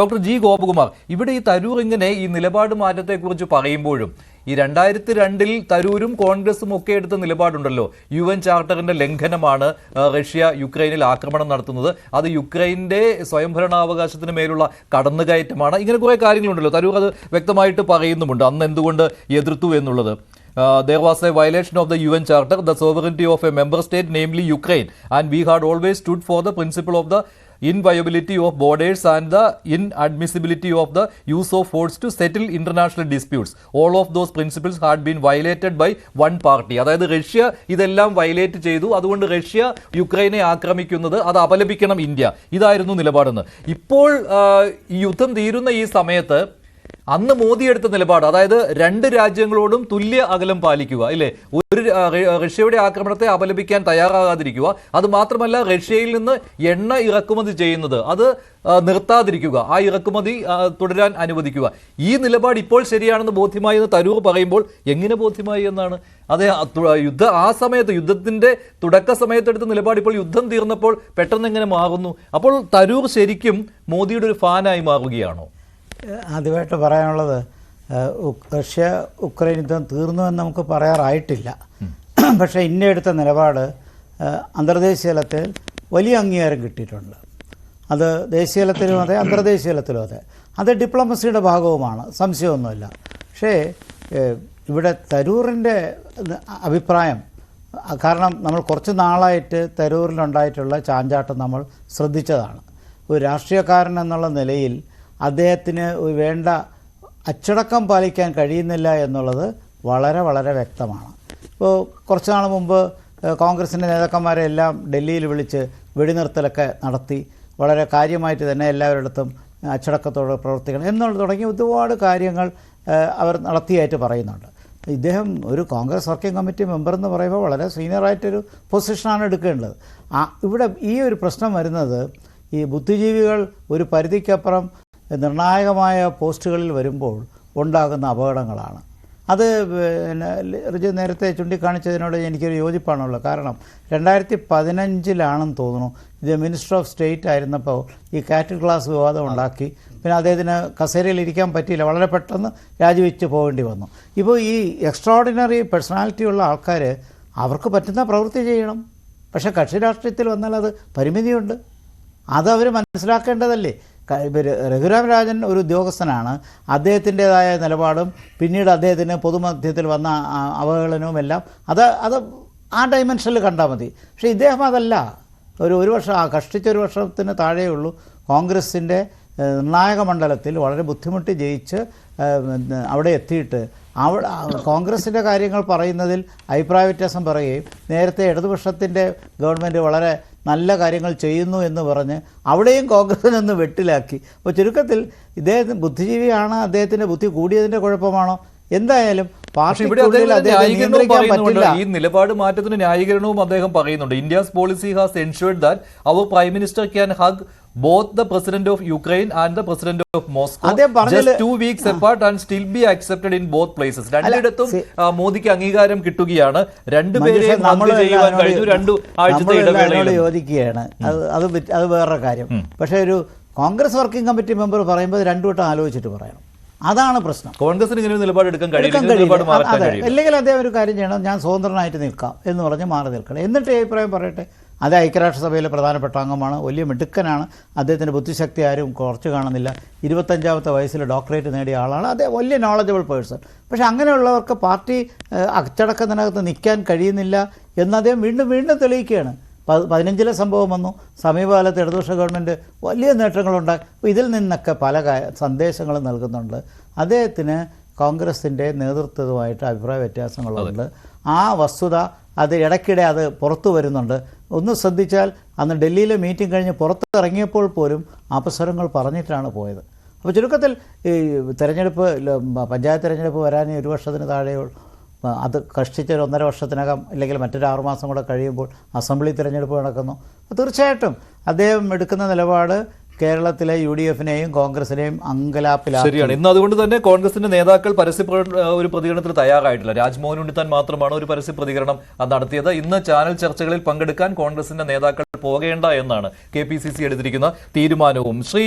Doctor G Gopakumar, ഇവിടെ ഈ തരൂർ ഇങ്ങനെ ഈ നിലപാട് മാറ്റത്തെക്കുറിച്ച് പറയുമ്പോഴും ഈ 2002 തരൂരും കോൺഗ്രസും ഒക്കെ എടുത്ത നിലപാടുണ്ടല്ലോ, UN ചാർട്ടറിന്റെ ലംഘനമാണ് റഷ്യ യുക്രൈനിൽ ആക്രമണം നടത്തുന്നത്, അത് യുക്രൈന്റെ സ്വയംഭരണാവകാശത്തിന് മേലുള്ള കടന്നുകയറ്റമാണ്, ഇങ്ങനെ കുറെ കാര്യങ്ങളുണ്ടല്ലോ. തരൂർ അത് വ്യക്തമായിട്ട് പറയുന്നുമുണ്ട് അന്ന് എന്തുകൊണ്ട് എതിർത്തു എന്നുള്ളത്. There was a violation of the UN Charter, the sovereignty of a member state, namely Ukraine, and we had always stood for the principle of the inviolability of borders and the inadmissibility of the use of force to settle international disputes. All of those principles had been violated by one party. അതായത് Russia ഇതെല്ലാം violate ചെയ്തു, അതുകൊണ്ട് Russia യുക്രൈനെ ആക്രമിക്കുന്നത് അത് അപലപിക്കണം India, ഇതായിരുന്നു നിലപാടെന്ന്. ഇപ്പോൾ ഈ യുദ്ധം തീരുന്ന ഈ സമയത്ത് അന്ന് മോദി എടുത്ത നിലപാട്, അതായത് രണ്ട് രാജ്യങ്ങളോടും തുല്യ അകലം പാലിക്കുക, ഇല്ലേ, ഒരു റഷ്യയുടെ ആക്രമണത്തെ അപലപിക്കാൻ തയ്യാറാകാതിരിക്കുക, അത് മാത്രമല്ല റഷ്യയിൽ നിന്ന് എണ്ണ ഇറക്കുമതി ചെയ്യുന്നത് അത് നിർത്താതിരിക്കുക, ആ ഇറക്കുമതി തുടരാൻ അനുവദിക്കുക. ഈ നിലപാട് ഇപ്പോൾ ശരിയാണെന്ന് ബോധ്യമായി എന്ന് തരൂർ പറയുമ്പോൾ എങ്ങനെ ബോധ്യമായി എന്നാണ്? അതെ, ആ സമയത്ത് യുദ്ധത്തിന്റെ തുടക്ക സമയത്തെടുത്ത നിലപാട് ഇപ്പോൾ യുദ്ധം തീർന്നപ്പോൾ പെട്ടെന്ന് എങ്ങനെ മാറുന്നു? അപ്പോൾ തരൂർ ശരിക്കും മോദിയുടെ ഒരു ഫാനായി മാറുകയാണോ? ആദ്യമായിട്ട് പറയാനുള്ളത്, റഷ്യ ഉക്രൈൻ യുദ്ധം തീർന്നു എന്ന് നമുക്ക് പറയാറായിട്ടില്ല. പക്ഷേ ഇന്ത്യ എടുത്ത നിലപാട് അന്തർദേശീയ തലത്തിൽ വലിയ അംഗീകാരം കിട്ടിയിട്ടുണ്ട്. അത് ദേശീയ തലത്തിലും അതെ, അന്തർദേശീയ തലത്തിലും അതെ. അത് ഡിപ്ലോമസിയുടെ ഭാഗവുമാണ്, സംശയമൊന്നുമില്ല. പക്ഷേ ഇവിടെ തരൂറിൻ്റെ അഭിപ്രായം, കാരണം നമ്മൾ കുറച്ച് നാളായിട്ട് തരൂരിലുണ്ടായിട്ടുള്ള ചാഞ്ചാട്ടം നമ്മൾ ശ്രദ്ധിച്ചതാണ്. ഒരു രാഷ്ട്രീയക്കാരൻ എന്നുള്ള നിലയിൽ അദ്ദേഹത്തിന് വേണ്ട അച്ചടക്കം പാലിക്കാൻ കഴിയുന്നില്ല എന്നുള്ളത് വളരെ വളരെ വ്യക്തമാണ്. ഇപ്പോൾ കുറച്ച് നാൾ മുമ്പ് കോൺഗ്രസിൻ്റെ നേതാക്കന്മാരെ എല്ലാം ഡൽഹിയിൽ വിളിച്ച് വെടിനിർത്തലൊക്കെ നടത്തി, വളരെ കാര്യമായിട്ട് തന്നെ എല്ലാവരിടത്തും അച്ചടക്കത്തോടെ പ്രവർത്തിക്കണം എന്നുള്ള തുടങ്ങിയ ഒരുപാട് കാര്യങ്ങൾ അവർ നടത്തിയായിട്ട് പറയുന്നുണ്ട്. ഇദ്ദേഹം ഒരു കോൺഗ്രസ് വർക്കിംഗ് കമ്മിറ്റി മെമ്പർ എന്ന് പറയുമ്പോൾ വളരെ സീനിയറായിട്ടൊരു പൊസിഷനാണ് എടുക്കേണ്ടത്. ഇവിടെ ഈ ഒരു പ്രശ്നം വരുന്നത്, ഈ ബുദ്ധിജീവികൾ ഒരു പരിധിക്കപ്പുറം നിർണായകമായ പോസ്റ്റുകളിൽ വരുമ്പോൾ ഉണ്ടാകുന്ന അപകടങ്ങളാണ്. അത് റിജു നേരത്തെ ചൂണ്ടിക്കാണിച്ചതിനോട് എനിക്കൊരു യോജിപ്പാണുള്ളത്. കാരണം 2015 തോന്നുന്നു, ഇത് മിനിസ്റ്റർ ഓഫ് സ്റ്റേറ്റ് ആയിരുന്നപ്പോൾ ഈ കാറ്റൽ ക്ലാസ് വിവാദം ഉണ്ടാക്കി. പിന്നെ അദ്ദേഹത്തിന് കസേരയിൽ ഇരിക്കാൻ പറ്റിയില്ല, വളരെ പെട്ടെന്ന് രാജിവെച്ച് പോകേണ്ടി വന്നു. ഇപ്പോൾ ഈ എക്സ്ട്രാordinary പേഴ്സണാലിറ്റി ഉള്ള ആൾക്കാർ അവർക്ക് പറ്റുന്ന പ്രവൃത്തി ചെയ്യണം. പക്ഷേ കക്ഷി രാഷ്ട്രീയത്തിൽ വന്നാൽ അത് പരിമിതിയുണ്ട്, അതവർ മനസ്സിലാക്കേണ്ടതല്ലേ. രഘുരാം രാജൻ ഒരു ഉദ്യോഗസ്ഥനാണ്, അദ്ദേഹത്തിൻ്റെതായ നിലപാടും പിന്നീട് അദ്ദേഹത്തിന് പൊതുമധ്യത്തിൽ വന്ന അവഹേളനവും എല്ലാം അത് ആ ഡയമെൻഷനിൽ കണ്ടാൽ മതി. പക്ഷേ ഇദ്ദേഹം അതല്ല. ഒരു വർഷം, കഷ്ടിച്ചൊരു വർഷത്തിന് താഴെയുള്ളൂ കോൺഗ്രസിൻ്റെ നിർണായക മണ്ഡലത്തിൽ വളരെ ബുദ്ധിമുട്ടി ജയിച്ച് അവിടെ എത്തിയിട്ട് കോൺഗ്രസിൻ്റെ കാര്യങ്ങൾ പറയുന്നതിൽ അഭിപ്രായ വ്യത്യാസം പറയുകയും നേരത്തെ ഇടതുപക്ഷത്തിൻ്റെ ഗവൺമെൻറ് വളരെ നല്ല കാര്യങ്ങൾ ചെയ്യുന്നു എന്ന് പറഞ്ഞ് അവിടെയും കോൺഗ്രസിനൊന്ന് വെട്ടിലാക്കി. അപ്പോൾ ചുരുക്കത്തിൽ ഇദ്ദേഹത്തിന് ബുദ്ധിജീവിയാണ്, അദ്ദേഹത്തിൻ്റെ ബുദ്ധി കൂടിയതിൻ്റെ കുഴപ്പമാണോ? എന്തായാലും ഈ നിലപാട് മാറ്റത്തിന് ന്യായീകരണവും അദ്ദേഹം പറയുന്നുണ്ട്. India's policy has ensured that our prime minister can hug both the president of Ukraine and the president of Moscow just 2 weeks apart and still be accepted in both places. രണ്ടിടത്തും മോദിക്ക് അംഗീകാരം കിട്ടുകയാണ്. രണ്ടുപേരെയും ചെയ്യുവാൻ കഴിഞ്ഞു 2 ആഴ്ചത്തെ ഇടവേളയിൽ യോജിക്കുകയാണ്. അത് വേറൊരു കാര്യം. പക്ഷേ ഒരു കോൺഗ്രസ് വർക്കിംഗ് കമ്മിറ്റി മെമ്പർ പറയുമ്പോൾ രണ്ടു വട്ടം ആലോചിച്ചിട്ട് പറയണം. അതാണ് പ്രശ്നം. കോൺഗ്രസിന് ഇങ്ങനെ ഒരു നിലപാട് എടുക്കാൻ കഴിയില്ല. അല്ലെങ്കിൽ അദ്ദേഹം ഒരു കാര്യം ചെയ്യണം, ഞാൻ സ്വതന്ത്രനായിട്ട് നിൽക്കാം എന്ന് പറഞ്ഞ് മാറി നിൽക്കണം. എന്നിട്ട് അഭിപ്രായം പറയട്ടെ. അത് ഐക്യരാഷ്ട്രസഭയിലെ പ്രധാനപ്പെട്ട അംഗമാണ്, വലിയ മിടുക്കനാണ്, അദ്ദേഹത്തിൻ്റെ ബുദ്ധിശക്തി ആരും കുറച്ച് കാണുന്നില്ല. 25ാമത്തെ വയസ്സിൽ ഡോക്ടറേറ്റ് നേടിയ ആളാണ്, അദ്ദേഹം വലിയ നോളജബിൾ പേഴ്സൺ. പക്ഷേ അങ്ങനെയുള്ളവർക്ക് പാർട്ടി അച്ചടക്കത്തിനകത്ത് നിൽക്കാൻ കഴിയുന്നില്ല എന്ന് അദ്ദേഹം വീണ്ടും വീണ്ടും തെളിയിക്കുകയാണ്. 15 സംഭവം വന്നു, സമീപകാലത്ത് ഇടതുപക്ഷ ഗവൺമെൻറ് വലിയ നേട്ടങ്ങളുണ്ടായി. ഇതിൽ നിന്നൊക്കെ പല സന്ദേശങ്ങളും നൽകുന്നുണ്ട്. അദ്ദേഹത്തിന് കോൺഗ്രസിൻ്റെ നേതൃത്വവുമായിട്ട് അഭിപ്രായ വ്യത്യാസങ്ങളുണ്ട്. ആ വസ്തുത അത് ഇടയ്ക്കിടെ അത് പുറത്തു വരുന്നുണ്ട്. ഒന്ന് ശ്രദ്ധിച്ചാൽ അന്ന് ഡൽഹിയിലെ മീറ്റിംഗ് കഴിഞ്ഞ് പുറത്തിറങ്ങിയപ്പോൾ പോലും അപസ്വരങ്ങൾ പറഞ്ഞിട്ടാണ് പോയത്. അപ്പോൾ ചുരുക്കത്തിൽ ഈ തെരഞ്ഞെടുപ്പ്, പഞ്ചായത്ത് തെരഞ്ഞെടുപ്പ് വരാൻ 1 വർഷത്തിന് താഴെയുള്ളൂ. അത് കഷ്ടിച്ചൊരു 1.5 വർഷത്തിനകം അല്ലെങ്കിൽ മറ്റൊരു 6 മാസം കൂടെ കഴിയുമ്പോൾ അസംബ്ലി തിരഞ്ഞെടുപ്പ് നടക്കുന്നു. തീർച്ചയായിട്ടും അദ്ദേഹം എടുക്കുന്ന നിലപാട് കേരളത്തിലെ UDF-നെയും കോൺഗ്രസിനെയും അങ്കലാപ്പിലാണ്. ശരിയാണ്. ഇന്ന് അതുകൊണ്ട് തന്നെ കോൺഗ്രസിന്റെ നേതാക്കൾ ഒരു പ്രതികരണത്തിന് തയ്യാറായിട്ടില്ല. രാജ്മോഹൻ ഉണ്ണിത്താൻ മാത്രമാണ് ഒരു പരസ്യ പ്രതികരണം നടത്തിയത്. ഇന്ന് ചാനൽ ചർച്ചകളിൽ പങ്കെടുക്കാൻ കോൺഗ്രസിന്റെ നേതാക്കൾ പോകേണ്ട എന്നാണ് KPCC എടുത്തിരിക്കുന്ന തീരുമാനവും. ശ്രീ